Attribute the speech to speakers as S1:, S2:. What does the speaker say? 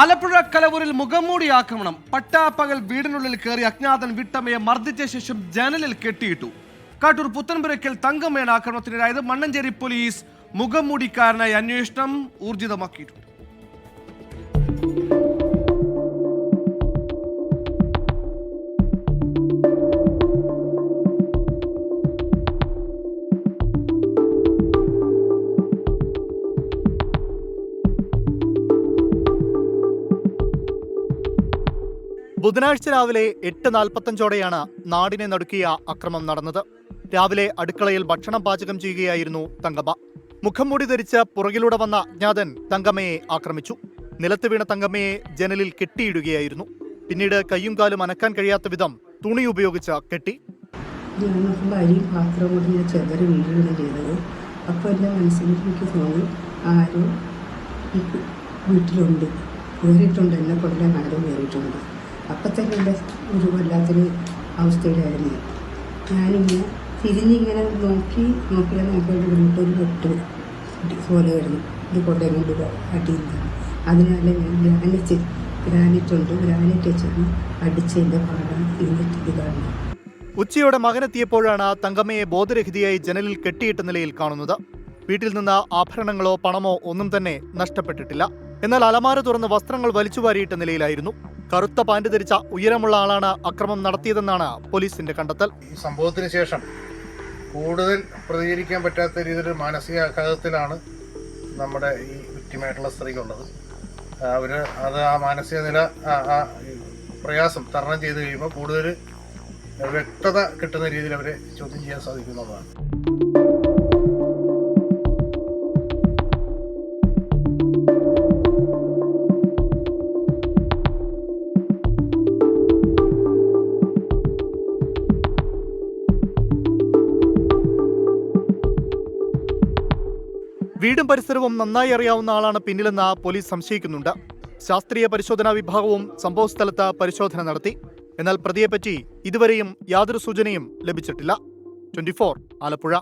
S1: ആലപ്പുഴ കലവൂരിൽ മുഖംമൂടി ആക്രമണം. പട്ടാപ്പകൽ വീടിനുള്ളിൽ കയറി അജ്ഞാതൻ വീട്ടമ്മയെ മർദ്ദിച്ച ശേഷം ജനലിൽ കെട്ടിയിട്ടു. കാട്ടൂർ പുത്തൻപുരയ്ക്കൽ തങ്കമ്മയാണ് ആക്രമണത്തിനിരായത്. മണ്ണഞ്ചേരി പോലീസ് മുഖംമൂടിക്കാരനായി അന്വേഷണം ഊർജിതമാക്കിയിട്ടുണ്ട്.
S2: ബുധനാഴ്ച രാവിലെ 8:45ഓടെയാണ് നാടിനെ നടുക്കിയ അക്രമം നടന്നത്. രാവിലെ അടുക്കളയിൽ ഭക്ഷണം പാചകം ചെയ്യുകയായിരുന്നു തങ്കമ്മ. മുഖംമൂടി ധരിച്ച് പുറകിലൂടെ വന്ന അജ്ഞാതൻ തങ്കമ്മയെ ആക്രമിച്ചു. നിലത്ത് വീണ തങ്കമ്മയെ ജനലിൽ കെട്ടിയിടുകയായിരുന്നു. പിന്നീട് കയ്യും കാലും അനക്കാൻ കഴിയാത്ത വിധം തുണി ഉപയോഗിച്ച് കെട്ടി.
S3: അരിയും പാത്രം കൊണ്ട് ഞാൻ ചെതറി വീഴുകയാണ് ചെയ്തത്. അപ്പോൾ എൻ്റെ മനസ്സിലേക്ക് എനിക്ക് തോന്നി ആരും വീട്ടിലുണ്ട്, കയറിയിട്ടുണ്ട്, എന്നെ കൊല്ലാൻ ആരും കയറിയിട്ടുണ്ട്. അപ്പം തന്നെ എൻ്റെ ഒരു വല്ലാത്തൊരു അവസ്ഥയിലായിരുന്നു. ഞാനിങ്ങനെ തിരിഞ്ഞിങ്ങനെ നോക്കിയിട്ട് വീട്ടൊരു വെട്ട് പോലെ വരുന്നു. ഇത് കൊണ്ടേം കൊണ്ട് അടിയുന്നത്. അതിനാൽ ഞാൻ ഗ്രാനൈറ്റ് വെച്ച് അടിച്ചതിൻ്റെ പാടാണ് ഇത് കാണുന്നത്.
S2: ഉച്ചയോടെ മകനെത്തിയപ്പോഴാണ് തങ്കമ്മയെ ബോധരഹിതയായി ജനലിൽ കെട്ടിയിട്ട നിലയിൽ കാണുന്നത്. വീട്ടിൽ നിന്ന് ആഭരണങ്ങളോ പണമോ ഒന്നും തന്നെ നഷ്ടപ്പെട്ടിട്ടില്ല. എന്നാൽ അലമാര തുറന്ന് വസ്ത്രങ്ങൾ വലിച്ചുവാരിയിട്ട നിലയിലായിരുന്നു. കറുത്ത പാന്റ് ധരിച്ച ഉയരമുള്ള ആളാണ് അക്രമം നടത്തിയതെന്നാണ് പോലീസിന്റെ കണ്ടെത്തൽ.
S4: ഈ സംഭവത്തിന് ശേഷം കൂടുതൽ പ്രതികരിക്കാൻ പറ്റാത്ത രീതിയിലൊരു മാനസികാഘാതത്തിലാണ് നമ്മുടെ ഈ വിക്ടിമായിട്ടുള്ള സ്ത്രീകളുള്ളത്. അത് ആ മാനസിക നില പ്രയാസം തരണം ചെയ്ത് കഴിയുമ്പോൾ കൂടുതൽ വ്യക്തത കിട്ടുന്ന രീതിയിൽ അവരെ ചോദ്യം ചെയ്യാൻ സാധിക്കുന്നതാണ്.
S2: വീടും പരിസരവും നന്നായി അറിയാവുന്ന ആളാണ് പിന്നിലെന്ന് പോലീസ് സംശയിക്കുന്നുണ്ട്. ശാസ്ത്രീയ പരിശോധനാ വിഭാഗവും സംഭവസ്ഥലത്ത് പരിശോധന നടത്തി. എന്നാൽ പ്രതിയെപ്പറ്റി ഇതുവരെയും യാതൊരു സൂചനയും ലഭിച്ചിട്ടില്ല. 24 ആലപ്പുഴ.